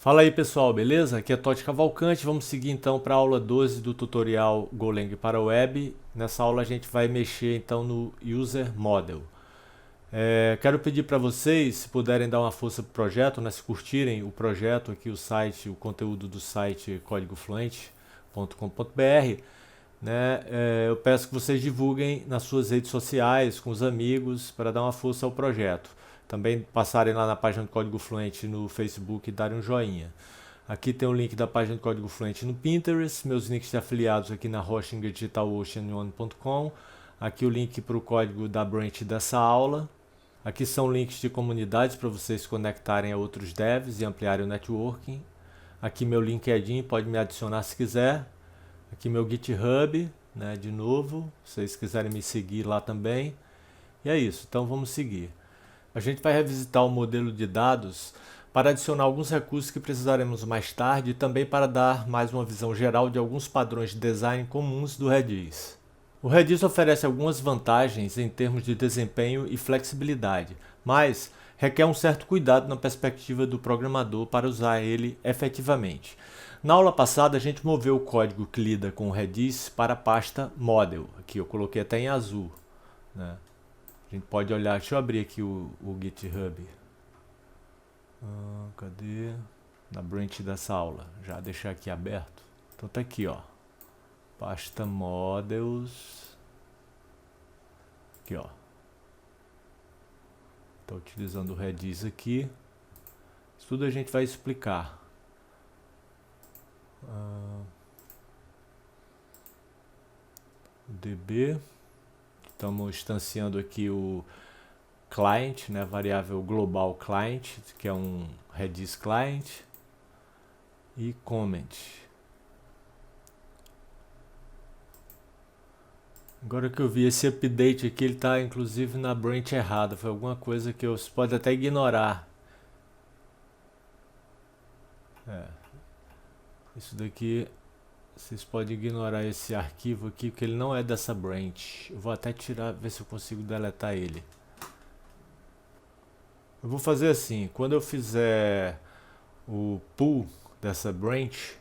Fala aí pessoal, beleza? Aqui é Totti Cavalcante, vamos seguir então para a aula 12 do tutorial Golang para Web. Nessa aula a gente vai mexer então no User Model. Quero pedir para vocês, se puderem dar uma força para o projeto, né? Se curtirem o projeto aqui, o site, o conteúdo do site códigofluente.com.br, né? Eu peço que vocês divulguem nas suas redes sociais, com os amigos, para dar uma força ao projeto. Também passarem lá na página do Código Fluente no Facebook e darem um joinha. Aqui tem o link da página do Código Fluente no Pinterest, meus links de afiliados aqui na Hosting DigitalOcean1.com. Aqui o link para o código da branch dessa aula. Aqui são links de comunidades para vocês se conectarem a outros devs e ampliarem o networking. Aqui meu LinkedIn, pode me adicionar se quiser. Aqui meu GitHub, né, de novo, se vocês quiserem me seguir lá também. E é isso, então vamos seguir. A gente vai revisitar o modelo de dados para adicionar alguns recursos que precisaremos mais tarde e também para dar mais uma visão geral de alguns padrões de design comuns do Redis. O Redis oferece algumas vantagens em termos de desempenho e flexibilidade, mas requer um certo cuidado na perspectiva do programador para usar ele efetivamente. Na aula passada a gente moveu o código que lida com o Redis para a pasta Model, aqui eu coloquei até em azul, né? A gente pode olhar, deixa eu abrir aqui o GitHub. Cadê? Na branch dessa aula. Já deixar aqui aberto. Então tá aqui, ó. Pasta Models. Aqui, ó. Estou utilizando o Redis aqui. Isso tudo a gente vai explicar. DB. Estamos instanciando aqui o client, né, variável global client, que é um Redis client, e comment. Agora que eu vi esse update aqui, ele está inclusive na branch errada, foi alguma coisa que você pode até ignorar. Isso daqui, vocês podem ignorar esse arquivo aqui, porque ele não é dessa branch. Eu vou até tirar, ver se eu consigo deletar ele. Eu vou fazer assim, quando eu fizer o pull dessa branch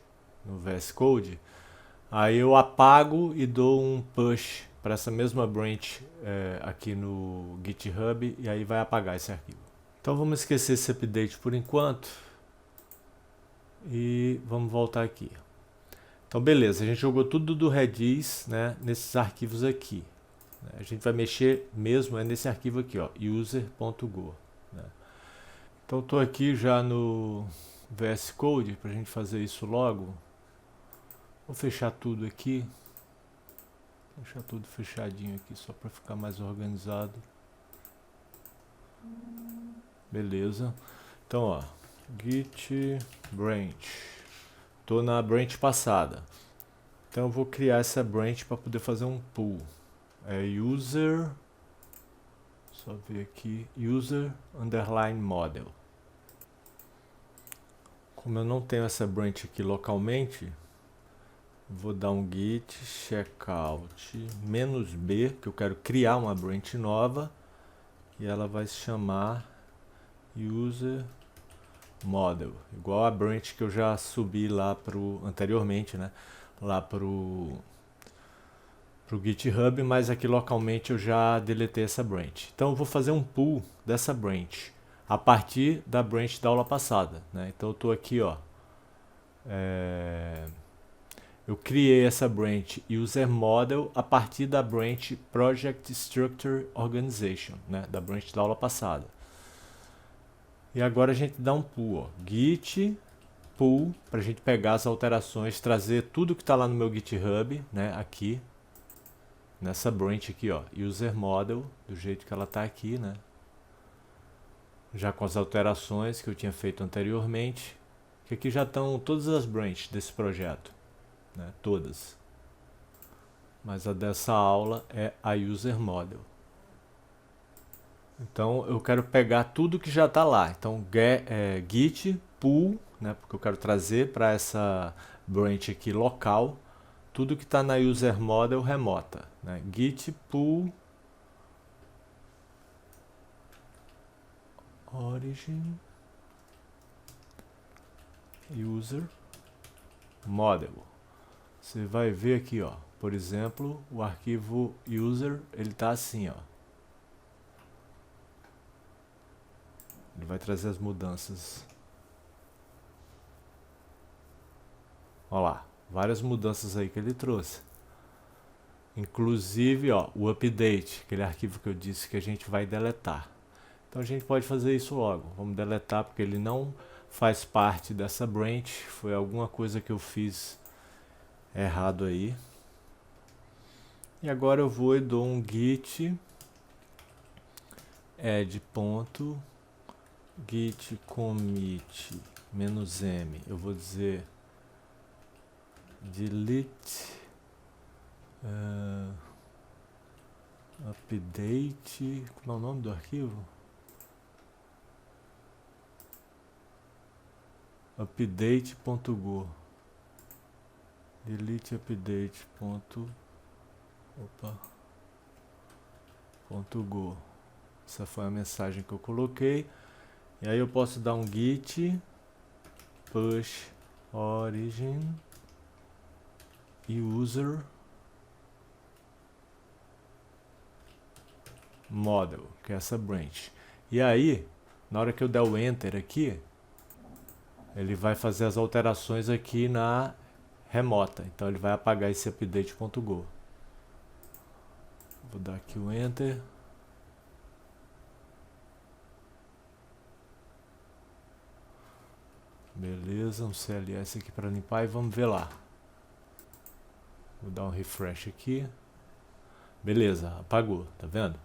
no VS Code, aí eu apago e dou um push para essa mesma branch aqui no GitHub e aí vai apagar esse arquivo. Então vamos esquecer esse update por enquanto e vamos voltar aqui. Então beleza, a gente jogou tudo do Redis, né, nesses arquivos aqui. A gente vai mexer mesmo nesse arquivo aqui, ó, user.go. Né. Então estou aqui já no VS Code para a gente fazer isso logo. Vou fechar tudo aqui. Deixar tudo fechadinho aqui só para ficar mais organizado. Beleza. Então, ó, git branch. Tô na branch passada. Então eu vou criar essa branch para poder fazer um pull. User, só ver aqui, user underline model. Como eu não tenho essa branch aqui localmente, vou dar um git checkout -b, que eu quero criar uma branch nova e ela vai se chamar user model, igual a branch que eu já subi lá anteriormente, né? Lá pro GitHub, mas aqui localmente eu já deletei essa branch. Então eu vou fazer um pull dessa branch a partir da branch da aula passada, né? Então eu estou aqui, ó. Eu criei essa branch user model a partir da branch project structure organization, né? Da branch da aula passada. E agora a gente dá um pull, ó. Git pull, para a gente pegar as alterações, trazer tudo que está lá no meu GitHub, né? Aqui nessa branch aqui, ó, user model, do jeito que ela está aqui, né? Já com as alterações que eu tinha feito anteriormente, que aqui já estão todas as branches desse projeto, né? Todas. Mas a dessa aula é a user model. Então eu quero pegar tudo que já está lá. Então git pull, né? Porque eu quero trazer para essa branch aqui local tudo que está na user model remota, né? Git pull origin user model. Você vai ver aqui, ó, por exemplo, o arquivo user, ele tá assim, ó. Ele vai trazer as mudanças. Olha lá, várias mudanças aí que ele trouxe. Inclusive, ó, o update, aquele arquivo que eu disse que a gente vai deletar. Então a gente pode fazer isso logo. Vamos deletar porque ele não faz parte dessa branch. Foi alguma coisa que eu fiz errado aí. E agora eu vou e dou um git add.git commit -m. Eu vou dizer delete update. Como é o nome do arquivo? Update.go. Delete update.go. Essa foi a mensagem que eu coloquei. E aí eu posso dar um git push origin user model, que é essa branch. E aí, na hora que eu der o enter aqui, ele vai fazer as alterações aqui na remota. Então ele vai apagar esse update.go. Vou dar aqui o enter. Beleza, um CLS aqui para limpar e vamos ver lá. Vou dar um refresh aqui. Beleza, apagou, tá vendo?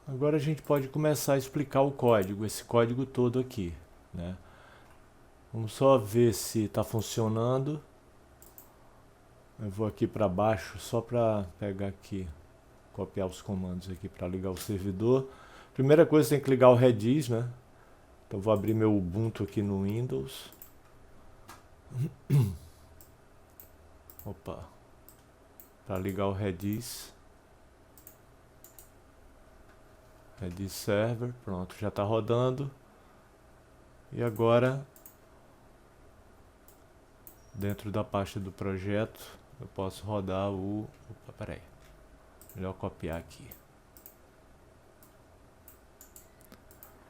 Agora a gente pode começar a explicar o código, esse código todo aqui, né? Vamos só ver se está funcionando. Eu vou aqui para baixo só para pegar aqui, copiar os comandos aqui para ligar o servidor. Primeira coisa, tem que ligar o Redis, né? Então vou abrir meu Ubuntu aqui no Windows. Opa. Para ligar o Redis. Redis Server, pronto, já está rodando. E agora, dentro da pasta do projeto, eu posso rodar o... Opa, peraí. Melhor copiar aqui.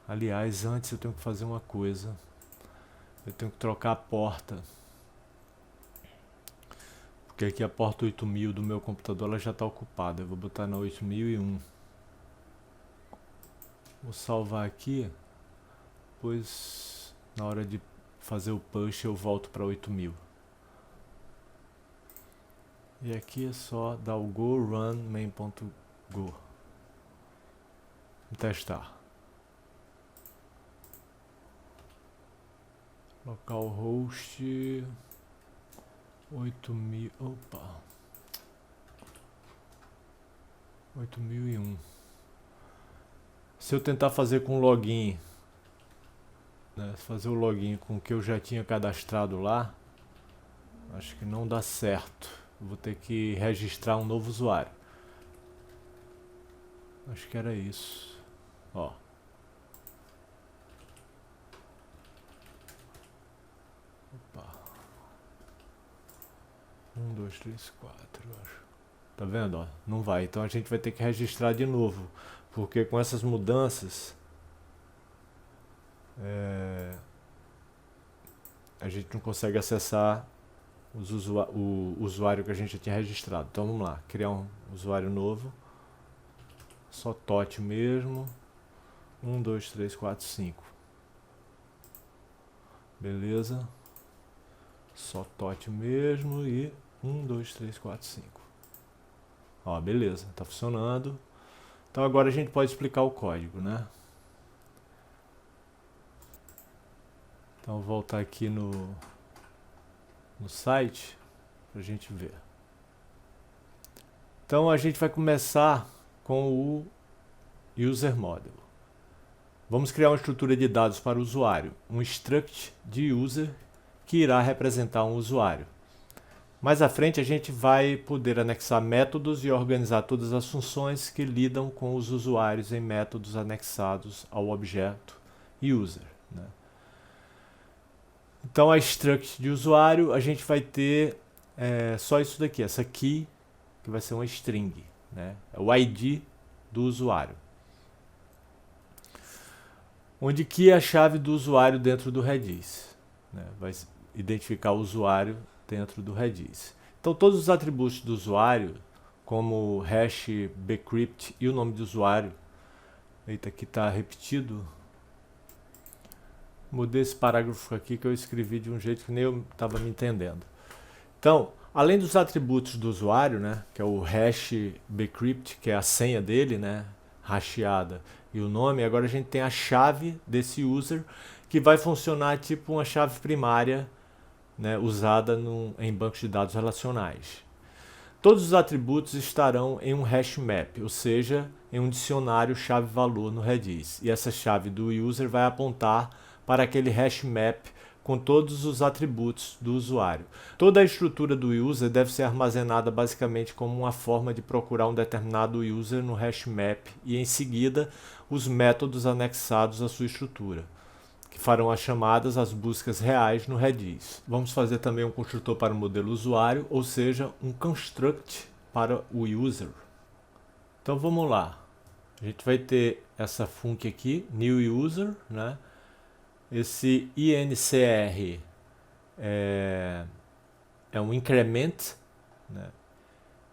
Aliás, antes eu tenho que fazer uma coisa. Eu tenho que trocar a porta. Porque aqui a porta 8000 do meu computador ela já está ocupada. Eu vou botar na 8001. Vou salvar aqui. Depois, na hora de fazer o push, eu volto para 8000. E aqui é só dar o go run main.go. Testar. Localhost 8000. Opa. 8001. Se eu tentar fazer com login, né, fazer o login com o que eu já tinha cadastrado lá, acho que não dá certo. Vou ter que registrar um novo usuário. Acho que era isso. Ó. Opa. 1, 2, 3, 4, acho. Tá vendo? Ó? Não vai. Então a gente vai ter que registrar de novo. Porque com essas mudanças a gente não consegue acessar o usuário que a gente já tinha registrado. Então vamos lá, criar um usuário novo. Só TOT mesmo. 1, 2, 3, 4, 5. Beleza. Só TOT mesmo e 1, 2, 3, 4, 5. Ó, beleza, tá funcionando. Então agora a gente pode explicar o código, né? Então vou voltar aqui no site para a gente ver. Então a gente vai começar com o User Model. Vamos criar uma estrutura de dados para o usuário, um struct de user que irá representar um usuário. Mais à frente a gente vai poder anexar métodos e organizar todas as funções que lidam com os usuários em métodos anexados ao objeto user, né? Então a struct de usuário, a gente vai ter só isso daqui, essa key, que vai ser uma string, né? É o ID do usuário. Onde que é a chave do usuário dentro do Redis, né? Vai identificar o usuário dentro do Redis. Então todos os atributos do usuário, como hash, bcrypt e o nome do usuário, eita, aqui está repetido. Mudei esse parágrafo aqui que eu escrevi de um jeito que nem eu estava me entendendo. Então, além dos atributos do usuário, né, que é o hash bcrypt, que é a senha dele, né, hasheada, e o nome, agora a gente tem a chave desse user, que vai funcionar tipo uma chave primária, né, usada em bancos de dados relacionais. Todos os atributos estarão em um hash map, ou seja, em um dicionário chave-valor no Redis. E essa chave do user vai apontar para aquele hash map com todos os atributos do usuário. Toda a estrutura do user deve ser armazenada basicamente como uma forma de procurar um determinado user no hash map e em seguida os métodos anexados à sua estrutura, que farão as chamadas às buscas reais no Redis. Vamos fazer também um construtor para o modelo usuário, ou seja, um construct para o user. Então vamos lá. A gente vai ter essa func aqui, new user, né? Esse incr é um increment, né?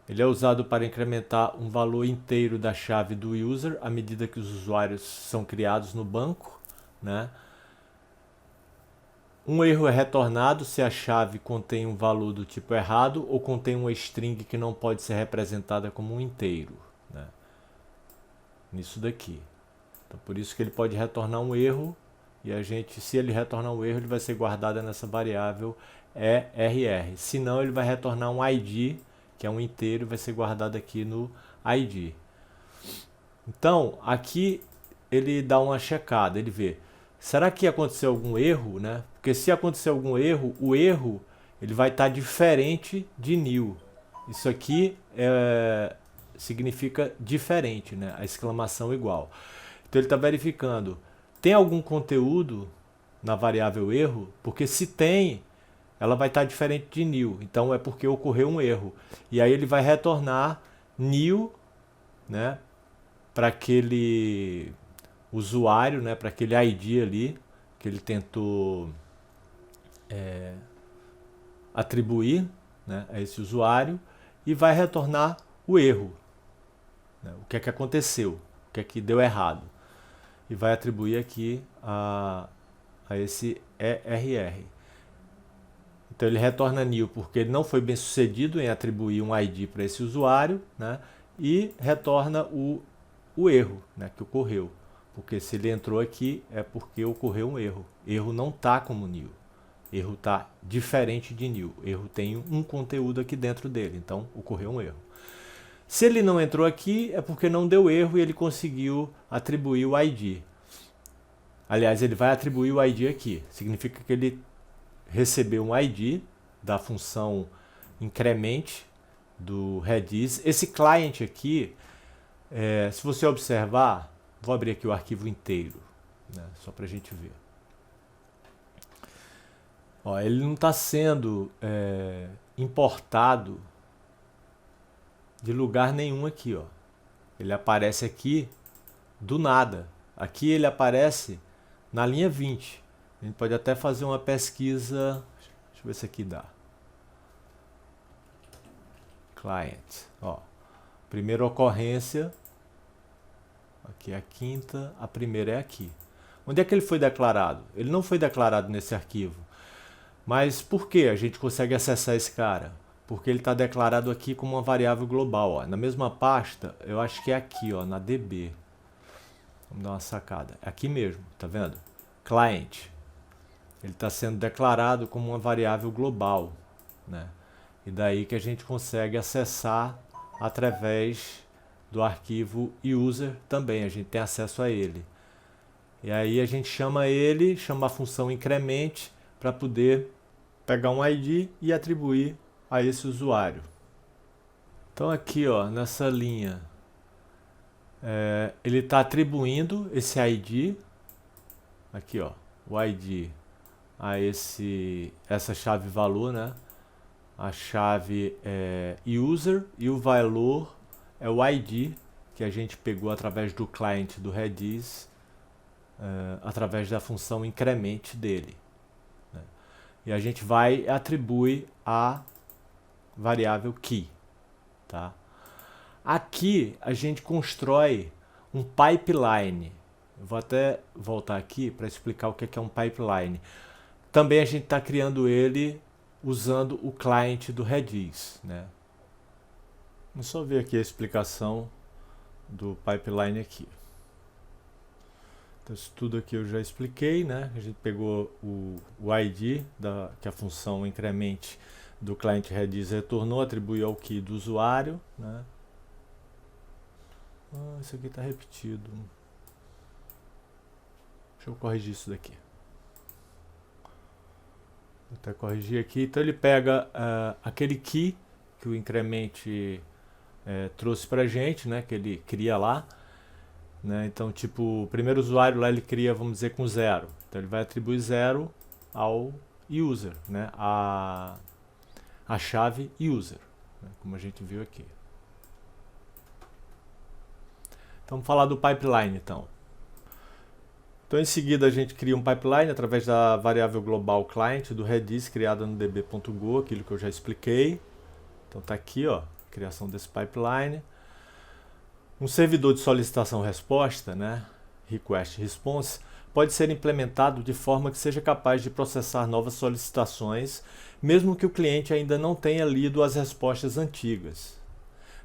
Ele é usado para incrementar um valor inteiro da chave do user à medida que os usuários são criados no banco, né? Um erro é retornado se a chave contém um valor do tipo errado ou contém uma string que não pode ser representada como um inteiro, né? Nisso daqui. Então, por isso que ele pode retornar um erro e se ele retornar um erro, ele vai ser guardado nessa variável ERR. Se não, ele vai retornar um ID, que é um inteiro, e vai ser guardado aqui no ID. Então, aqui ele dá uma checada, ele vê, será que aconteceu algum erro, né? Porque se acontecer algum erro, o erro ele vai estar diferente de new. Isso aqui significa diferente, né? A exclamação igual. Então ele está verificando, tem algum conteúdo na variável erro? Porque se tem, ela vai estar diferente de new. Então é porque ocorreu um erro. E aí ele vai retornar new, né, para aquele usuário, né, para aquele ID ali que ele tentou atribuir, né, a esse usuário, e vai retornar o erro, né, o que é que aconteceu, o que é que deu errado, e vai atribuir aqui a esse ERR. Então ele retorna new porque ele não foi bem sucedido em atribuir um ID para esse usuário, né, e retorna o erro, né, que ocorreu. Porque se ele entrou aqui é porque ocorreu um erro. Erro não está como new. Erro está diferente de new. Erro tem um conteúdo aqui dentro dele, então ocorreu um erro. Se ele não entrou aqui é porque não deu erro e ele conseguiu atribuir o ID. Aliás, ele vai atribuir o ID aqui. Significa que ele recebeu um ID da função increment do Redis. Esse client aqui, se você observar, vou abrir aqui o arquivo inteiro, né, só para a gente ver. Ó, ele não está sendo importado de lugar nenhum aqui. Ó. Ele aparece aqui do nada. Aqui ele aparece na linha 20. A gente pode até fazer uma pesquisa. Deixa eu ver se aqui dá. Client. Ó, primeira ocorrência. Aqui é a quinta. A primeira é aqui. Onde é que ele foi declarado? Ele não foi declarado nesse arquivo. Mas por que a gente consegue acessar esse cara? Porque ele está declarado aqui como uma variável global. Ó. Na mesma pasta, eu acho que é aqui, ó, na DB. Vamos dar uma sacada. Aqui mesmo, tá vendo? Client. Ele está sendo declarado como uma variável global, né? E daí que a gente consegue acessar através do arquivo user também. A gente tem acesso a ele. E aí a gente chama a função increment para poder pegar um ID e atribuir a esse usuário. Então aqui, ó, nessa linha, ele está atribuindo esse ID, aqui, ó, o ID a essa chave valor, né? A chave é user e o valor é o ID que a gente pegou através do client do Redis, através da função increment dele, né? E a gente vai atribuir a variável key, tá? Aqui a gente constrói um pipeline. Eu vou até voltar aqui para explicar o que é um pipeline. Também a gente está criando ele usando o client do Redis, né? Vamos só ver aqui a explicação do pipeline aqui. Então, isso tudo aqui eu já expliquei, né? A gente pegou o ID, que a função increment do client Redis retornou, atribuiu ao key do usuário, né? Isso aqui está repetido. Deixa eu corrigir isso daqui. Vou até corrigir aqui. Então ele pega aquele key que o increment trouxe para a gente, né? Que ele cria lá, né? Então, tipo, o primeiro usuário lá ele cria, vamos dizer, com 0. Então ele vai atribuir 0 ao user, né? A chave user, né? Como a gente viu aqui. Então, vamos falar do pipeline, então. Então, em seguida, a gente cria um pipeline através da variável global client do Redis, criada no db.go, aquilo que eu já expliquei. Então, está aqui, ó, a criação desse pipeline. Um servidor de solicitação-resposta, né, request-response, pode ser implementado de forma que seja capaz de processar novas solicitações, mesmo que o cliente ainda não tenha lido as respostas antigas.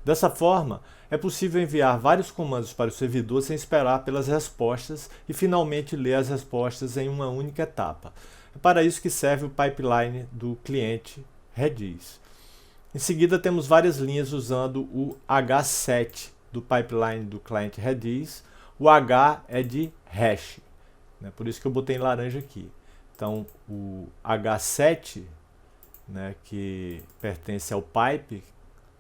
Dessa forma, é possível enviar vários comandos para o servidor sem esperar pelas respostas e finalmente ler as respostas em uma única etapa. É para isso que serve o pipeline do cliente Redis. Em seguida, temos várias linhas usando o H7 do pipeline do cliente Redis. O H é de hash, né? Por isso que eu botei em laranja aqui. Então, o H7, né, que pertence ao pipe,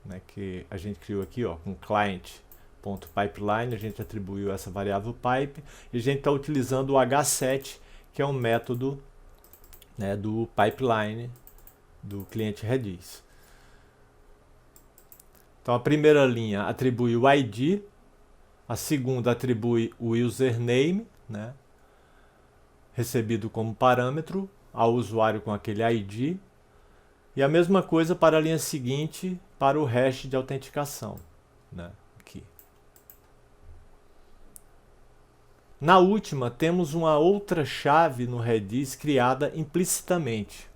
né, que a gente criou aqui, ó, com client.pipeline, a gente atribuiu essa variável pipe, e a gente está utilizando o H7, que é um método, né, do pipeline do cliente Redis. Então a primeira linha atribui o ID, a segunda atribui o username, né, recebido como parâmetro ao usuário com aquele ID, e a mesma coisa para a linha seguinte, para o hash de autenticação, né, aqui. Na última, temos uma outra chave no Redis criada implicitamente.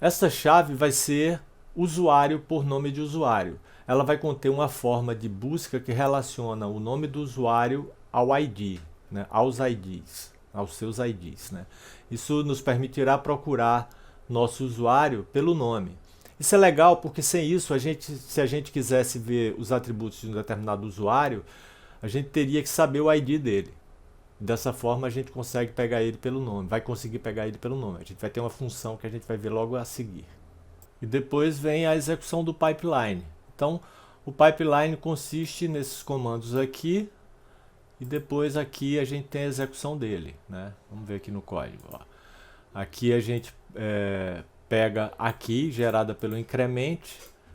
Essa chave vai ser usuário por nome de usuário. Ela vai conter uma forma de busca que relaciona o nome do usuário ao ID, né, aos IDs, aos seus IDs, né. Isso nos permitirá procurar nosso usuário pelo nome. Isso é legal porque sem isso, se a gente quisesse ver os atributos de um determinado usuário, a gente teria que saber o ID dele. Dessa forma a gente consegue pegar ele pelo nome, vai conseguir pegar ele pelo nome. A gente vai ter uma função que a gente vai ver logo a seguir. E depois vem a execução do pipeline. Então, o pipeline consiste nesses comandos aqui, e depois aqui a gente tem a execução dele, né? Vamos ver aqui no código, ó. Aqui a gente pega a key gerada pelo increment,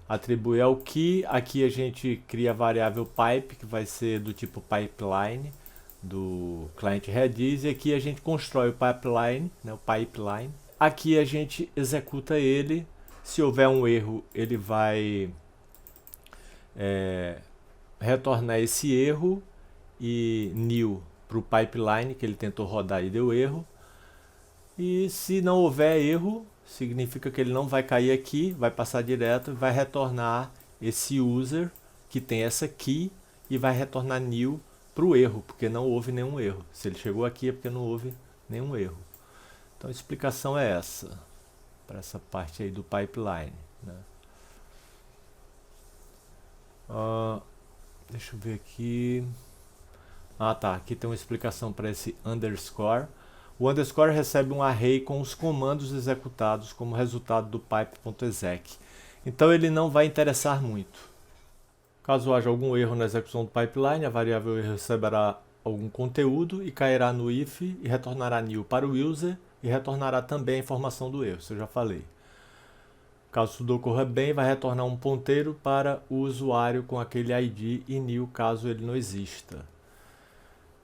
atribui ao key, aqui a gente cria a variável pipe, que vai ser do tipo pipeline, do cliente Redis, e aqui a gente constrói o pipeline, né, o pipeline. Aqui a gente executa ele, se houver um erro ele vai retornar esse erro e new para o pipeline que ele tentou rodar e deu erro. E se não houver erro, significa que ele não vai cair aqui, vai passar direto e vai retornar esse user que tem essa key e vai retornar new para o erro, porque não houve nenhum erro. Se ele chegou aqui é porque não houve nenhum erro. Então a explicação é essa, para essa parte aí do pipeline, né? Deixa eu ver aqui. Tá, aqui tem uma explicação para esse underscore. O underscore recebe um array com os comandos executados como resultado do pipe.exec. Então ele não vai interessar muito. Caso haja algum erro na execução do pipeline, a variável erro receberá algum conteúdo e cairá no if e retornará new para o user e retornará também a informação do erro, isso eu já falei. Caso tudo ocorra bem, vai retornar um ponteiro para o usuário com aquele ID e new caso ele não exista.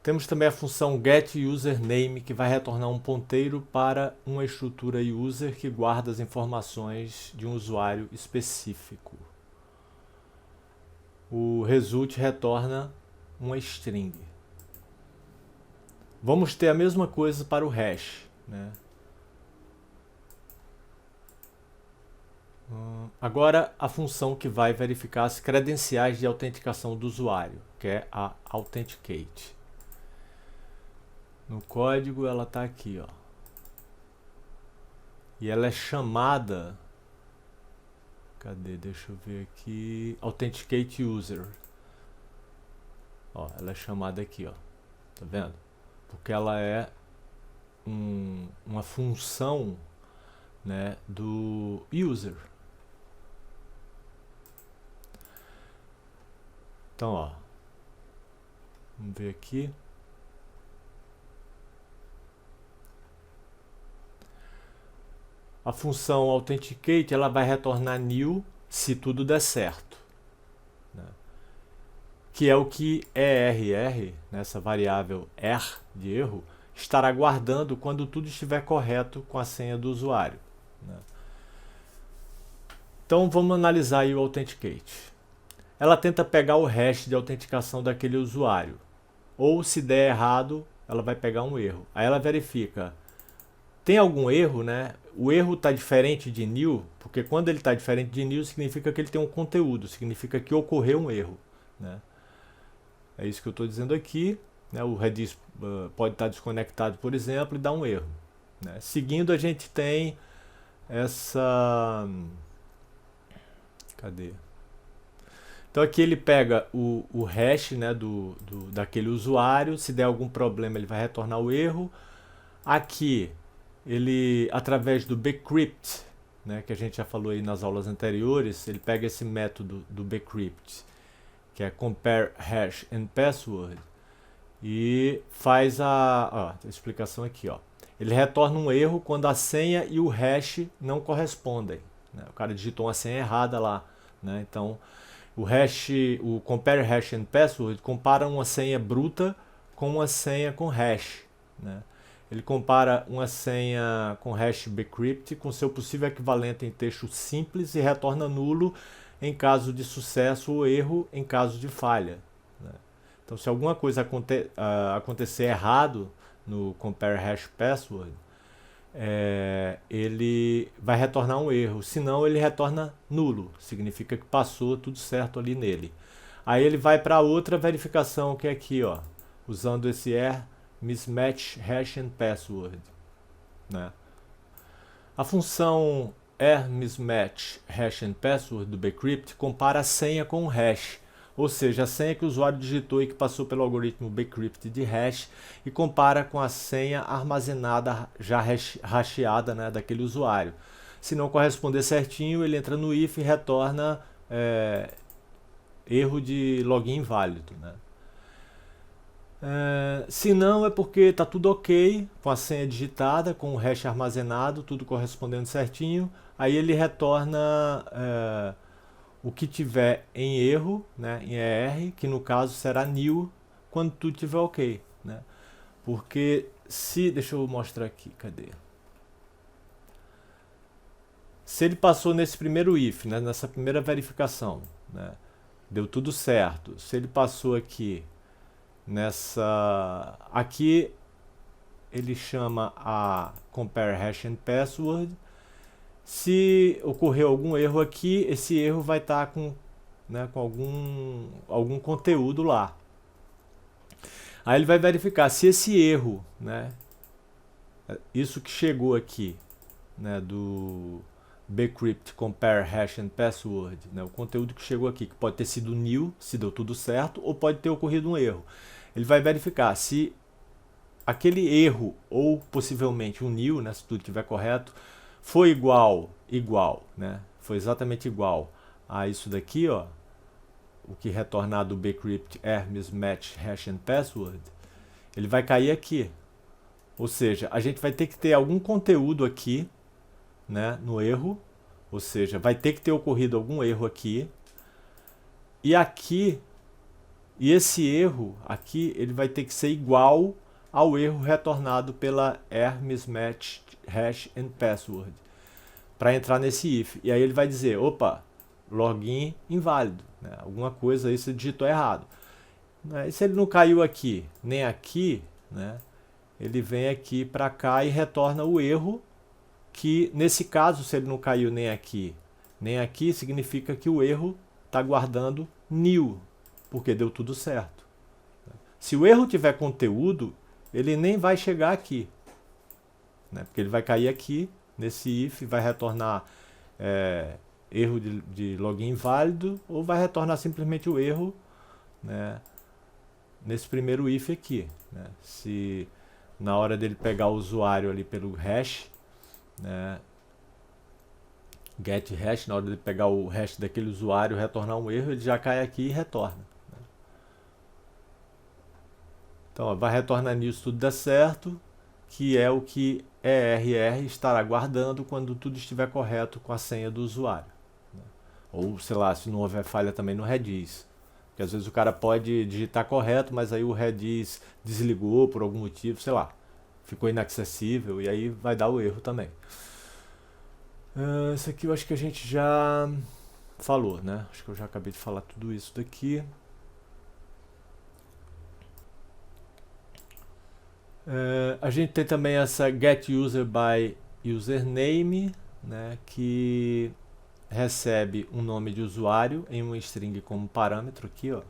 Temos também a função getUsername, que vai retornar um ponteiro para uma estrutura user que guarda as informações de um usuário específico. O result retorna uma string. Vamos ter a mesma coisa para o hash, né? Agora a função que vai verificar as credenciais de autenticação do usuário, que é a authenticate. No código ela está aqui, ó. E ela é chamada, cadê? Deixa eu ver aqui, authenticate user. Ó, ela é chamada aqui, ó. Tá vendo? Porque ela é uma função, né, do user. Então, ó, vamos ver aqui. A função authenticate ela vai retornar new se tudo der certo, né? Que é o que ERR, nessa variável R de erro, estará guardando quando tudo estiver correto com a senha do usuário, né? Então vamos analisar aí o authenticate. Ela tenta pegar o hash de autenticação daquele usuário, ou se der errado, ela vai pegar um erro. Aí ela verifica, tem algum erro, né? O erro está diferente de new, porque quando ele está diferente de new, significa que ele tem um conteúdo, significa que ocorreu um erro, né? É isso que eu estou dizendo aqui, né? O Redis pode estar desconectado, por exemplo, e dar um erro, né? Seguindo, a gente tem essa... Cadê? Então aqui ele pega o hash, né, daquele usuário, se der algum problema ele vai retornar o erro. Aqui ele, através do bcrypt, né, que a gente já falou aí nas aulas anteriores, ele pega esse método do bcrypt, que é compare hash and password, e faz a explicação aqui, ó. Ele retorna um erro quando a senha e o hash não correspondem, né? O cara digitou uma senha errada lá, né? Então o compare hash and password compara uma senha bruta com uma senha com hash, né? Ele compara uma senha com hash bcrypt com seu possível equivalente em texto simples e retorna nulo em caso de sucesso ou erro em caso de falha, né? Então, se alguma coisa acontecer errado no compare hash password, ele vai retornar um erro, senão ele retorna nulo, significa que passou tudo certo ali nele. Aí ele vai para outra verificação que é aqui, ó, usando esse mismatch hash and password, né? A função mismatch hash and password do bcrypt compara a senha com o hash, ou seja, a senha que o usuário digitou e que passou pelo algoritmo bcrypt de hash, e compara com a senha armazenada já hasheada, né, daquele usuário. Se não corresponder certinho, ele entra no if e retorna erro de login inválido, né? Se não, é porque está tudo ok com a senha digitada, com o hash armazenado, tudo correspondendo certinho. Aí ele retorna o que tiver em erro, né, em ER, que no caso será new quando tudo estiver ok, né? Porque se... Deixa eu mostrar aqui, cadê? Se ele passou nesse primeiro if, né, nessa primeira verificação, né, deu tudo certo. Se ele passou aqui nessa... Aqui ele chama a compare hash and password. Se ocorreu algum erro aqui, esse erro vai estar com algum conteúdo lá. Aí ele vai verificar se esse erro, né, isso que chegou aqui, né, do bcrypt compare hash and password, né, o conteúdo que chegou aqui, que pode ter sido new, se deu tudo certo, ou pode ter ocorrido um erro. Ele vai verificar se aquele erro, ou possivelmente um new, né, se tudo estiver correto, foi igual, né, foi exatamente igual a isso daqui, ó, o que retornar do bcrypt mismatch hash and password, ele vai cair aqui. Ou seja, a gente vai ter que ter algum conteúdo aqui, né, no erro, ou seja, vai ter que ter ocorrido algum erro aqui, e aqui, e esse erro aqui, ele vai ter que ser igual ao erro retornado pela error mismatch hash and password, para entrar nesse if. E aí ele vai dizer, opa, login inválido, né, alguma coisa aí você digitou errado. E se ele não caiu aqui, nem aqui, né, ele vem aqui para cá e retorna o erro, que nesse caso, se ele não caiu nem aqui, significa que o erro está guardando nil, porque deu tudo certo. Se o erro tiver conteúdo, ele nem vai chegar aqui, né, porque ele vai cair aqui, nesse if, vai retornar erro de login inválido, ou vai retornar simplesmente o erro, né, nesse primeiro if aqui, né. Se na hora dele pegar o usuário ali pelo hash, né, get hash, na hora dele pegar o hash daquele usuário e retornar um erro, ele já cai aqui e retorna, né. Então, ó, vai retornar nisso tudo der certo, que é o que ERR estará guardando quando tudo estiver correto com a senha do usuário, né. Ou, sei lá, se não houver falha também no Redis. Porque às vezes o cara pode digitar correto, mas aí o Redis desligou por algum motivo, sei lá, ficou inacessível e aí vai dar o erro também. Isso aqui eu acho que a gente já falou, né? Acho que eu já acabei de falar tudo isso daqui. A gente tem também essa getUser by username, né, que recebe um nome de usuário em uma string como parâmetro aqui, ó.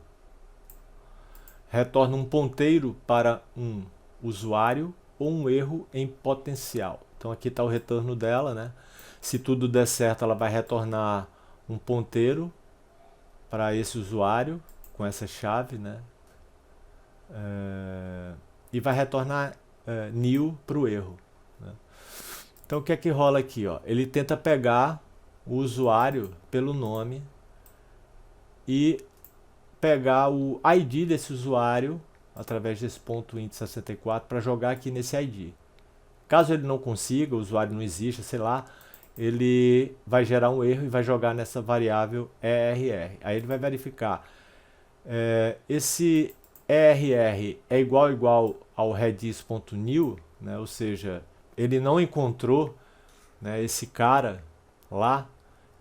Retorna um ponteiro para um usuário ou um erro em potencial. Então aqui está o retorno dela, né? Se tudo der certo, ela vai retornar um ponteiro para esse usuário com essa chave, né? E vai retornar nil para o erro, né? Então o que é que rola aqui, ó? Ele tenta pegar o usuário pelo nome e pegar o ID desse usuário através desse ponto int64 para jogar aqui nesse ID. Caso ele não consiga, o usuário não exista, sei lá, ele vai gerar um erro e vai jogar nessa variável ERR. Aí ele vai verificar esse ERR é igual ao redis.new, né? Ou seja, ele não encontrou, né, esse cara lá,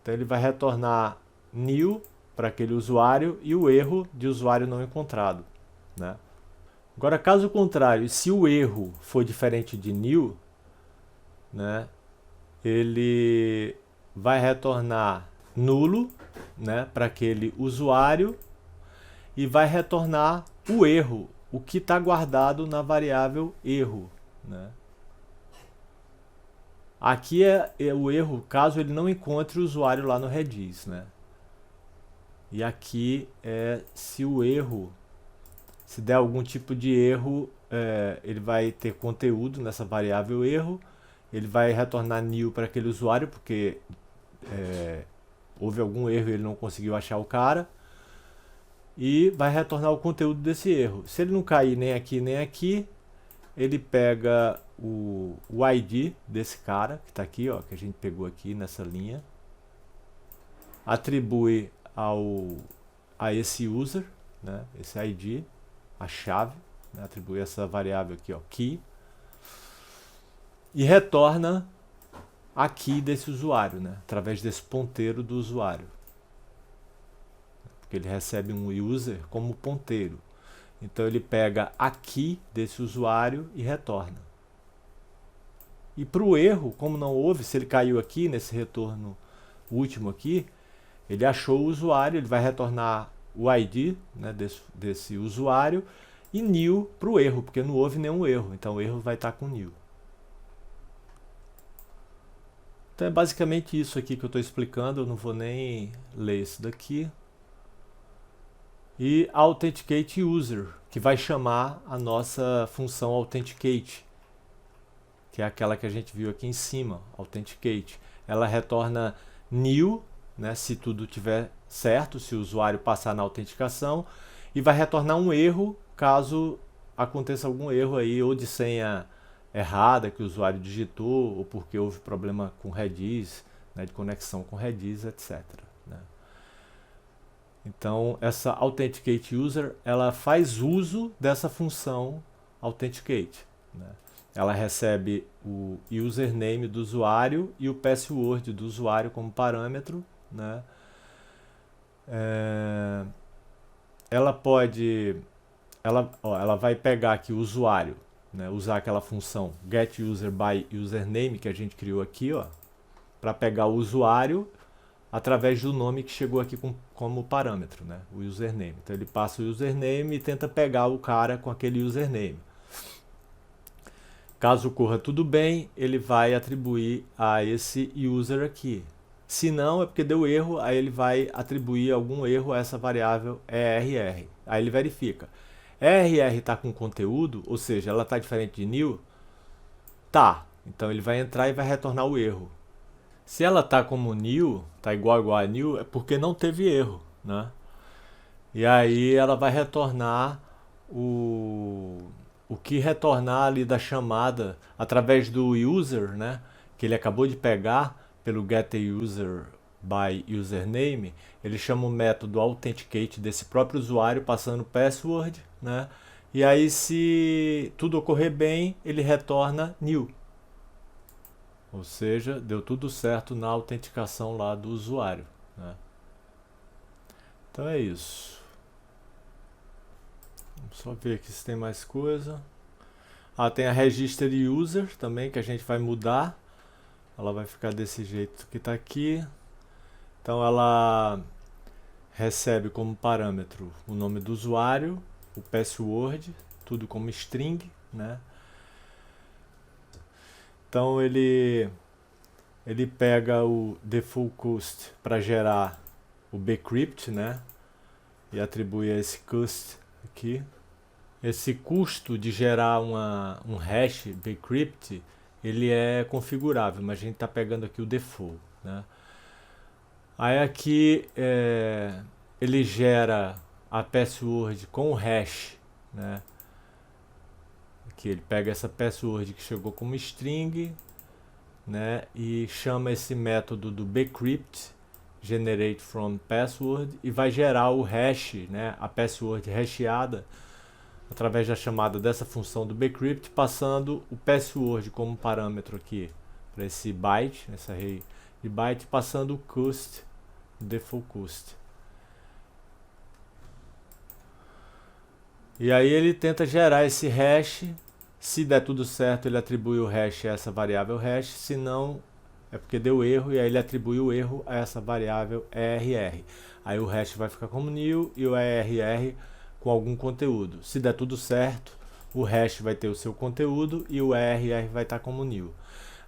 então ele vai retornar new para aquele usuário e o erro de usuário não encontrado, né? Agora, caso contrário, se o erro for diferente de new, né, ele vai retornar nulo, né, para aquele usuário e vai retornar o erro, o que está guardado na variável erro, né? Aqui é o erro caso ele não encontre o usuário lá no Redis, né? E aqui é se o erro, se der algum tipo de erro, ele vai ter conteúdo nessa variável erro, ele vai retornar nil para aquele usuário, porque houve algum erro e ele não conseguiu achar o cara, e vai retornar o conteúdo desse erro. Se ele não cair nem aqui, ele pega o ID desse cara, que está aqui, ó, que a gente pegou aqui nessa linha, atribui a esse user, né, esse ID, a chave, né, atribui essa variável aqui, ó, key, e retorna a key desse usuário, né, através desse ponteiro do usuário. Porque ele recebe um user como ponteiro. Então ele pega a key desse usuário e retorna. E para o erro, como não houve, se ele caiu aqui nesse retorno último aqui, ele achou o usuário, ele vai retornar o ID, né, desse usuário e nil para o erro, porque não houve nenhum erro, então o erro vai estar com nil. Então é basicamente isso aqui que eu estou explicando, eu não vou nem ler isso daqui. E authenticate user, que vai chamar a nossa função authenticate, que é aquela que a gente viu aqui em cima, authenticate. Ela retorna nil, né, se tudo tiver certo, se o usuário passar na autenticação, e vai retornar um erro caso aconteça algum erro aí, ou de senha errada que o usuário digitou ou porque houve problema com Redis, né, de conexão com Redis, etc. Né? Então, essa Authenticate User, ela faz uso dessa função Authenticate. Né? Ela recebe o username do usuário e o password do usuário como parâmetro. Né? Ela pode... Ela vai pegar aqui o usuário, né? Usar aquela função getUserByUsername que a gente criou aqui, para pegar o usuário através do nome que chegou aqui como parâmetro, né? O username. Então ele passa o username e tenta pegar o cara com aquele username. Caso corra tudo bem, ele vai atribuir a esse user aqui. Se não, é porque deu erro, aí ele vai atribuir algum erro a essa variável ERR. Aí ele verifica. ERR está com conteúdo, ou seja, ela está diferente de new? Tá. Então ele vai entrar e vai retornar o erro. Se ela está como new, está igual a new, é porque não teve erro, né? E aí ela vai retornar o que retornar ali da chamada através do user, né? Que ele acabou de pegar pelo getUserByUsername, ele chama o método authenticate desse próprio usuário passando password, né? E aí se tudo ocorrer bem, ele retorna new. Ou seja, deu tudo certo na autenticação lá do usuário. Né? Então é isso. Vamos só ver aqui se tem mais coisa. Tem a Register User também, que a gente vai mudar. Ela vai ficar desse jeito que está aqui. Então ela recebe como parâmetro o nome do usuário, o password, tudo como string, né? Então ele pega o defaultCust para gerar o bcrypt, né? E atribui a esse cust aqui. Esse custo de gerar um hash bcrypt, ele é configurável, mas a gente está pegando aqui o default, né? Aí aqui ele gera a password com o hash, né? Aqui ele pega essa password que chegou como string, né? E chama esse método do bcrypt, generate from password, e vai gerar o hash, né? A password hasheada através da chamada dessa função do bcrypt, passando o password como parâmetro aqui para esse byte, essa array de byte, passando o cust, defaultCust. E aí ele tenta gerar esse hash. Se der tudo certo, ele atribui o hash a essa variável hash. Se não, é porque deu erro, e aí ele atribui o erro a essa variável ERR. Aí o hash vai ficar como new e o ERR com algum conteúdo. Se der tudo certo, o hash vai ter o seu conteúdo e o ERR vai estar como new.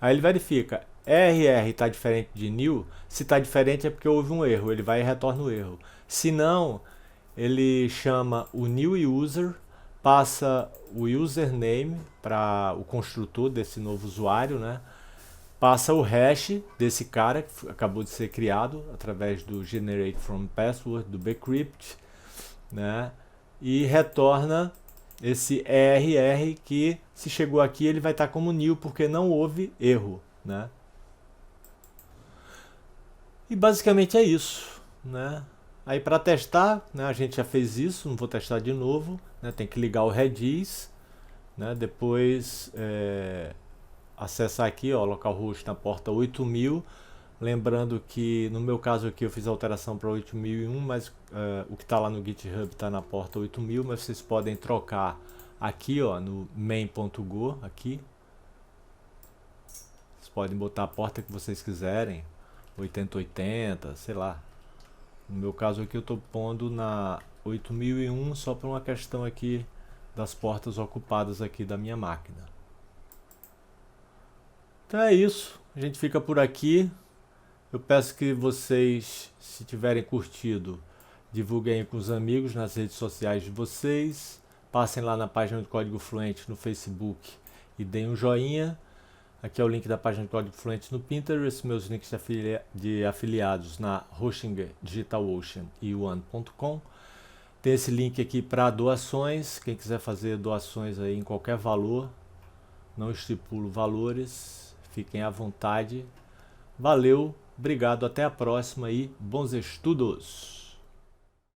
Aí ele verifica, ERR está diferente de new? Se está diferente é porque houve um erro, ele vai e retorna o erro. Se não, ele chama o new user, passa o username para o construtor desse novo usuário, né? Passa o hash desse cara que acabou de ser criado através do generate from password, do bcrypt, né? E retorna esse ERR que, se chegou aqui, ele vai estar como new porque não houve erro, né? E basicamente é isso, né? Aí para testar, né, a gente já fez isso, não vou testar de novo, né? Tem que ligar o Redis, né? Depois acessar aqui, ó, localhost na porta 8000. Lembrando que no meu caso aqui eu fiz a alteração para 8001, mas o que está lá no GitHub está na porta 8000, mas vocês podem trocar aqui, ó, no main.go, aqui. Vocês podem botar a porta que vocês quiserem, 8080, sei lá. No meu caso aqui eu estou pondo na 8001 só por uma questão aqui das portas ocupadas aqui da minha máquina. Então é isso, a gente fica por aqui. Eu peço que vocês, se tiverem curtido, divulguem com os amigos nas redes sociais de vocês. Passem lá na página do Código Fluente no Facebook e deem um joinha. Aqui é o link da página do Código Fluente no Pinterest, meus links de afiliados na Hosting, DigitalOcean e One.com. Tem esse link aqui para doações, quem quiser fazer doações aí em qualquer valor, não estipulo valores, fiquem à vontade. Valeu, obrigado, até a próxima e bons estudos!